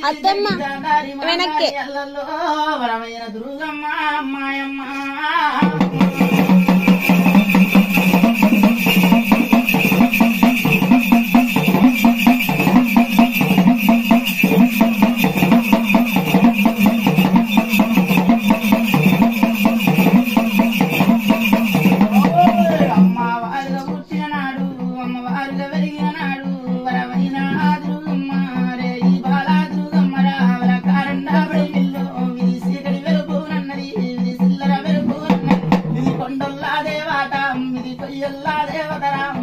అత్తమ్మ వెనక్కి వరమైన దుర్గమ్మ అమ్మాయమ్మ అమ్మవారిగా పుట్టిన నాడు అమ్మవారిగా పెరిగిన నాడు వరమైన దుర్గమ్మ రే ఈ బాలా దుర్గమ్మ రావల కారండాబడి మిల్లు విధి సీకడి వెలుపునన్నది విధి సిల్లర వెలుపునన్నది ఇది కొండల్లా దేవత ఇది కొయ్యల్లా దేవతరామ